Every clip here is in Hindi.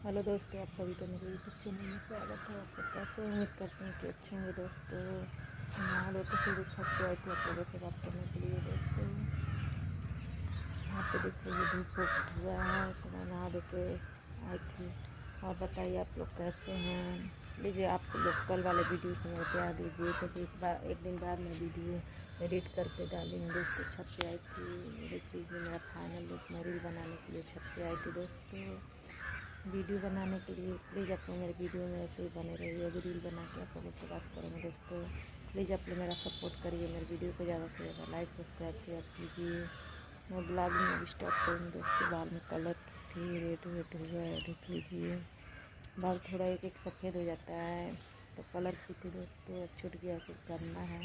हेलो दोस्तों, आप सभी का मेरे यूट्यूब चैनल में स्वागत है। आप सब कैसे उम्मीद करते हैं कि अच्छे होंगे दोस्तों। नहा धो के फिर छत पे आई थी आप लोगों से बात करने के लिए दोस्तों। यहाँ पे देखिए ये धूप हुआ है तो मैं नहा धो के आई थी। और बताइए आप लोग कैसे हैं। लीजिए आप लोग कल वाले वीडियो को मेरे प्यार दीजिए, क्योंकि एक दिन बाद मैं वीडियो एडिट करके डालूँगी दोस्तों। छत पे आई थी, देखिए मेरा फाइनल लुक मैं रील बनाने के लिए छत पे आई थी दोस्तों। वीडियो बनाने के लिए प्लीज़ आप लोग मेरे वीडियो में ऐसे ही बने रहिए। अभी रील बना के आप लोगों से बात करेंगे दोस्तों। प्लीज़ आप लोग मेरा सपोर्ट करिए, मेरे वीडियो को ज़्यादा से ज़्यादा लाइक सब्सक्राइब शेयर कीजिए। मैं ब्लॉगिंग में स्टार्ट करूँगी दोस्तों। बाल में कलर थी, रेड वेड हुआ है, देख लीजिए। बाल थोड़ा एक एक सफ़ेद हो जाता है तो कलर की थी दोस्तों, अब छूट गया कुछ करना है।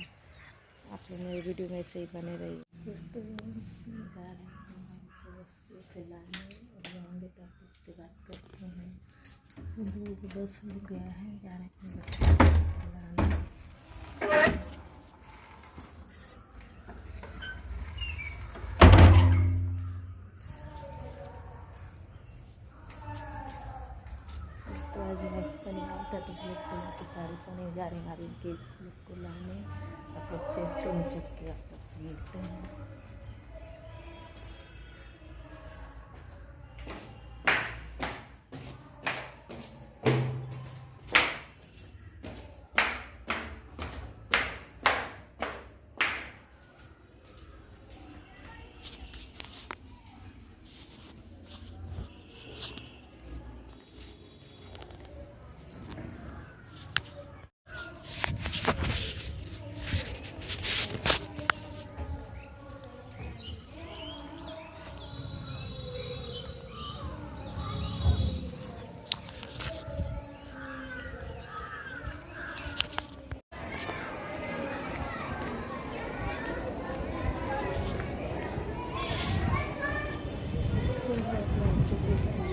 आप लोग मेरे वीडियो में ऐसे ही बने रहिए दोस्तों। जा रहे हैं खिलाने और जाएंगे तो आप उससे बात करते हैं। दूध बस हो गया है, जा रहे हैं अपने बच्चों को खिलाने। दोस्तों आज मैं शनिवार था तो ब्लॉग बना के सारे जा रहे हैं नारियल के ब्लॉग को लाने। आप लोग से तो नीचे के आप लोग से मिलते हैं।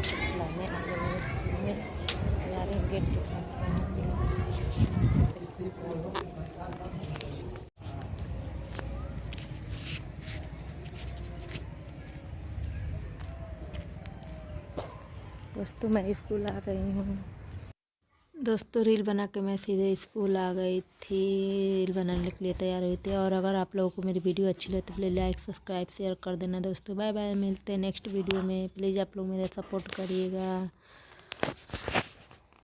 खिलाने आ रहे हैं स्कूल में, जा रहे हैं गेट के पास। दोस्तों मैं स्कूल आ गई हूँ दोस्तों। रील बना के मैं सीधे स्कूल आ गई थी, रील बनाने के लिए तैयार हुई थी। और अगर आप लोगों को मेरी वीडियो अच्छी लगे तो प्लीज़ लाइक सब्सक्राइब शेयर कर देना दोस्तों। बाय बाय, मिलते हैं नेक्स्ट वीडियो में। प्लीज़ आप लोग मेरा सपोर्ट करिएगा।